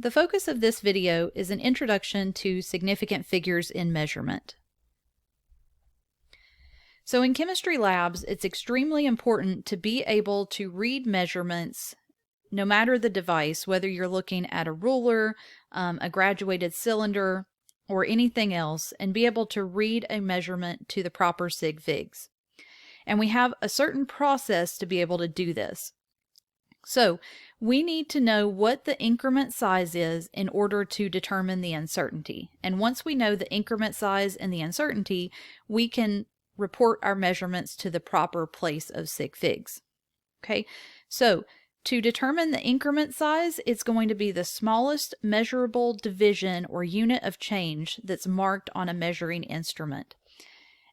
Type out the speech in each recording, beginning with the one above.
The focus of this video is an introduction to significant figures in measurement. So in chemistry labs, it's extremely important to be able to read measurements no matter the device, whether you're looking at a ruler, a graduated cylinder, or anything else, and be able to read a measurement to the proper sig figs. And we have a certain process to be able to do this. So we need to know what the increment size is in order to determine the uncertainty. And once we know the increment size and the uncertainty, we can report our measurements to the proper place of sig figs. Okay, so to determine the increment size, it's going to be the smallest measurable division or unit of change that's marked on a measuring instrument.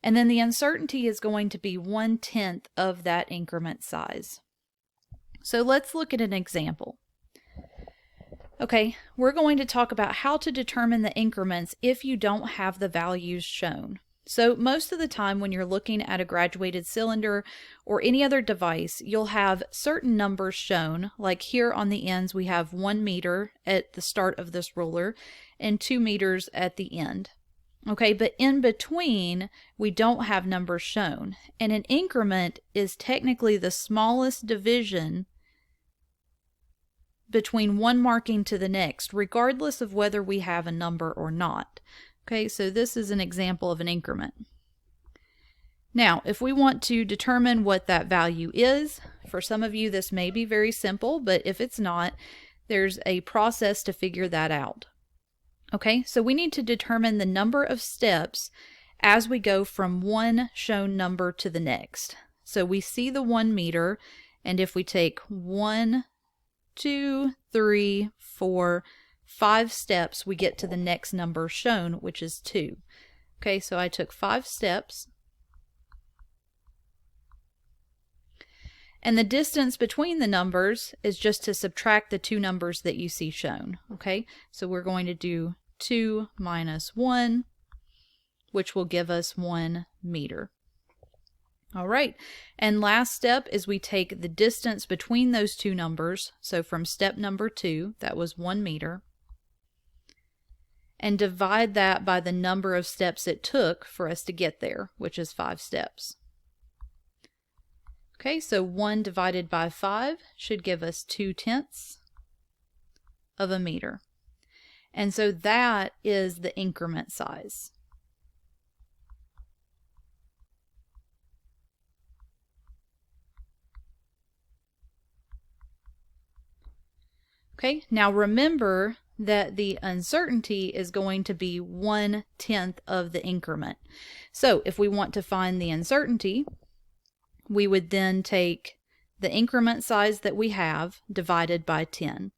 And then the uncertainty is going to be 1/10 of that increment size. So let's look at an example. Okay, we're going to talk about how to determine the increments if you don't have the values shown. So most of the time when you're looking at a graduated cylinder or any other device, you'll have certain numbers shown. Like here on the ends, we have 1 meter at the start of this ruler and 2 meters at the end. Okay, but in between, we don't have numbers shown. And an increment is technically the smallest division between one marking to the next, regardless of whether we have a number or not. Okay, so this is an example of an increment. Now, if we want to determine what that value is, for some of you this may be very simple, but if it's not, there's a process to figure that out. Okay, so we need to determine the number of steps as we go from one shown number to the next. So we see the 1 meter, and if we take 1, 2, 3, 4, 5 steps, we get to the next number shown, which is 2. Okay, so I took 5 steps. And the distance between the numbers is just to subtract the 2 numbers that you see shown. Okay, so we're going to do 2 minus 1, which will give us 1 meter. All right, and last step is we take the distance between those 2 numbers. So from step number 2, that was 1 meter, and divide that by the number of steps it took for us to get there, which is 5 steps. Okay, so 1 divided by 5 should give us 2/10 of a meter. And so that is the increment size. Okay, now remember that the uncertainty is going to be 1/10 of the increment. So if we want to find the uncertainty, we would then take the increment size that we have divided by 10.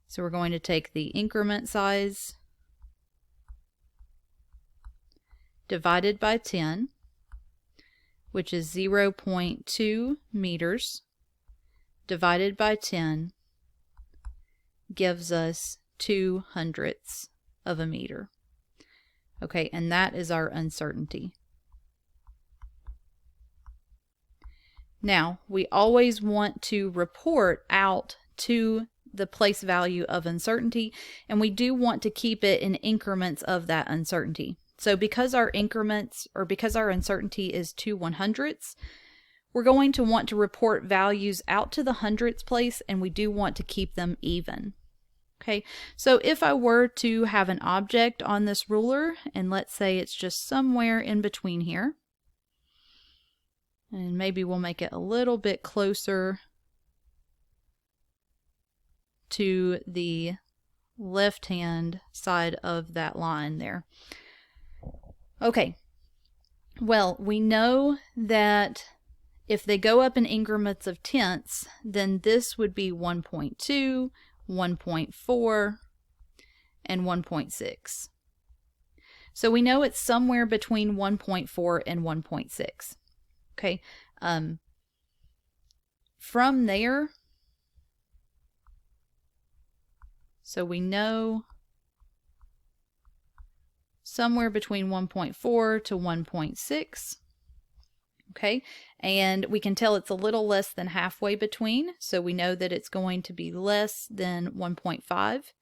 So we're going to take the increment size divided by 10, which is 0.2 meters, divided by 10 gives us 2/100 of a meter. Okay, and that is our uncertainty. Now, we always want to report out to the place value of uncertainty, and we do want to keep it in increments of that uncertainty. So because our increments, or because our uncertainty is 2/100, we're going to want to report values out to the hundredths place, and we do want to keep them even. Okay, so if I were to have an object on this ruler, and let's say it's just somewhere in between here, and maybe we'll make it a little bit closer to the left-hand side of that line there. Okay, well, we know that if they go up in increments of tenths, then this would be 1.2, 1.4, and 1.6. So we know it's somewhere between 1.4 and 1.6. Okay, from there, so we know somewhere between 1.4 to 1.6. Okay, and we can tell it's a little less than halfway between, so we know that it's going to be less than 1.5,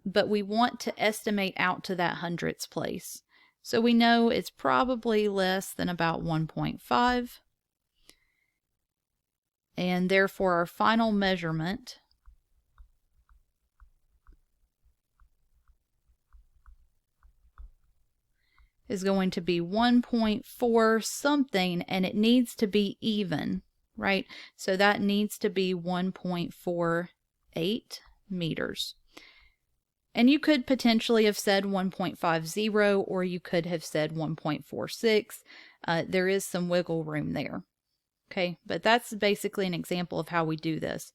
but we want to estimate out to that hundredths place. So we know it's probably less than about 1.5. And therefore our final measurement is going to be 1.4 something, and it needs to be even, right? So that needs to be 1.48 meters. And you could potentially have said 1.50, or you could have said 1.46. There is some wiggle room there. Okay, but that's basically an example of how we do this.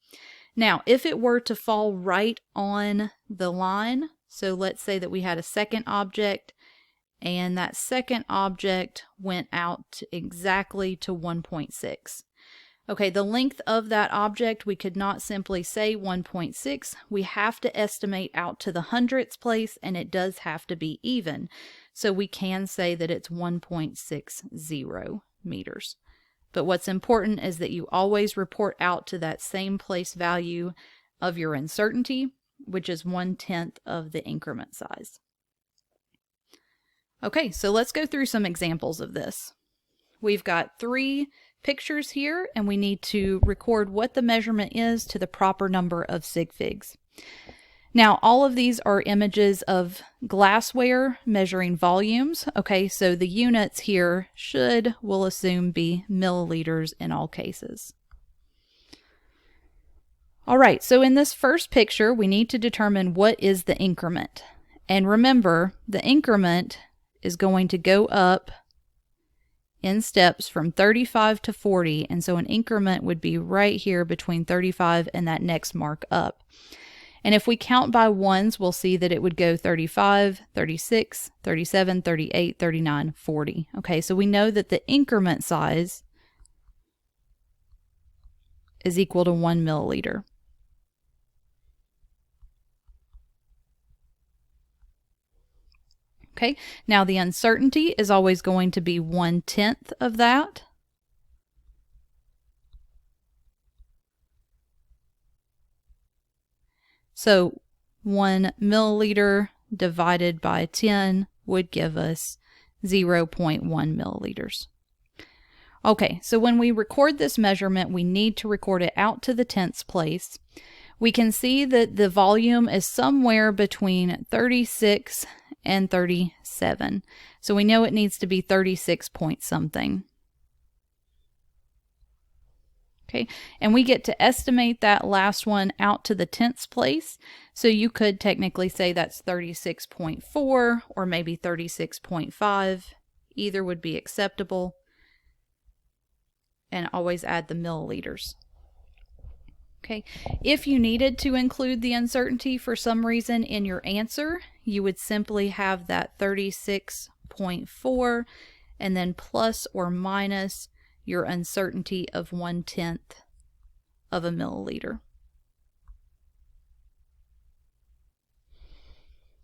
Now, if it were to fall right on the line, so let's say that we had a second object, and that second object went out exactly to 1.6. Okay, the length of that object, we could not simply say 1.6. We have to estimate out to the hundredths place, and it does have to be even. So we can say that it's 1.60 meters. But what's important is that you always report out to that same place value of your uncertainty, which is 1/10 of the increment size. Okay, so let's go through some examples of this. We've got 3 pictures here, and we need to record what the measurement is to the proper number of sig figs. Now, all of these are images of glassware measuring volumes. Okay, so the units here we'll assume, be milliliters in all cases. All right, so in this first picture, we need to determine what is the increment. And remember, the increment is going to go up in steps from 35 to 40, and so an increment would be right here between 35 and that next mark up. And if we count by ones, we'll see that it would go 35, 36, 37, 38, 39, 40. Okay, so we know that the increment size is equal to 1 milliliter. Okay, now the uncertainty is always going to be 1/10 of that. So 1 milliliter divided by 10 would give us 0.1 milliliters. Okay, so when we record this measurement, we need to record it out to the tenths place. We can see that the volume is somewhere between 36 and 37. So we know it needs to be 36 point something. Okay, and we get to estimate that last one out to the tenths place. So you could technically say that's 36.4 or maybe 36.5. Either would be acceptable. And always add the milliliters. Okay, if you needed to include the uncertainty for some reason in your answer, you would simply have that 36.4 and then plus or minus your uncertainty of 1/10 of a milliliter.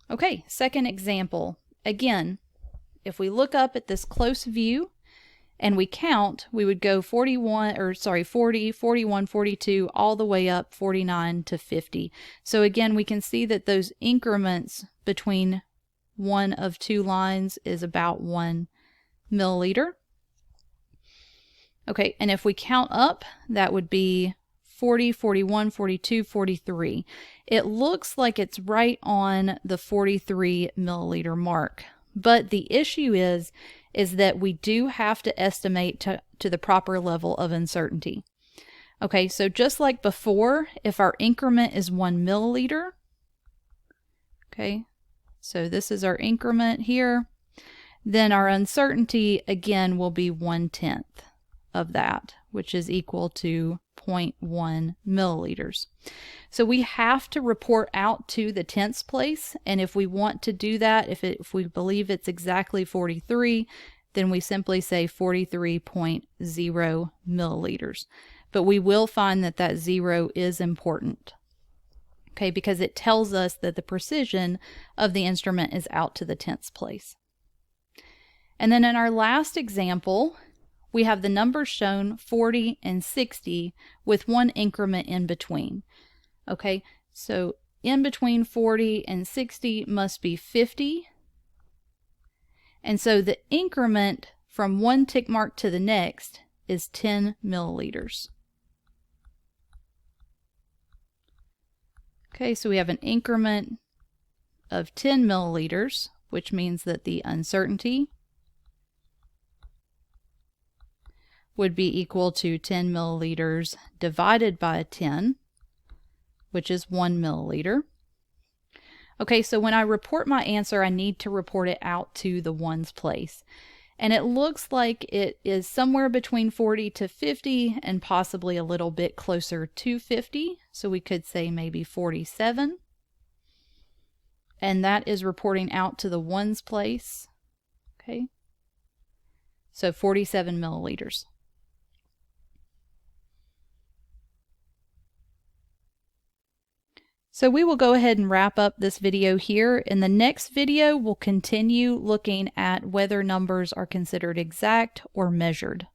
Okay, second example. Again, if we look up at this close view and we count, we would go 40, 41, 42, all the way up 49 to 50. So again, we can see that those increments between one of 2 lines is about 1 milliliter. Okay, and if we count up, that would be 40, 41, 42, 43. It looks like it's right on the 43 milliliter mark. But the issue is that we do have to estimate to the proper level of uncertainty. Okay, so just like before, if our increment is 1 milliliter, okay, so this is our increment here, then our uncertainty again will be 1/10 of that, which is equal to 0.1 milliliters. So we have to report out to the tenths place, and if we want to do that, if we believe it's exactly 43, then we simply say 43.0 milliliters. But we will find that that 0 is important, okay, because it tells us that the precision of the instrument is out to the tenths place. And then in our last example, we have the numbers shown 40 and 60 with 1 increment in between. Okay, so in between 40 and 60 must be 50. And so the increment from one tick mark to the next is 10 milliliters. Okay, so we have an increment of 10 milliliters, which means that the uncertainty would be equal to 10 milliliters divided by 10, which is 1 milliliter. Okay, so when I report my answer, I need to report it out to the ones place. And it looks like it is somewhere between 40 to 50 and possibly a little bit closer to 50. So we could say maybe 47. And that is reporting out to the ones place. Okay. So 47 milliliters. So we will go ahead and wrap up this video here. In the next video, we'll continue looking at whether numbers are considered exact or measured.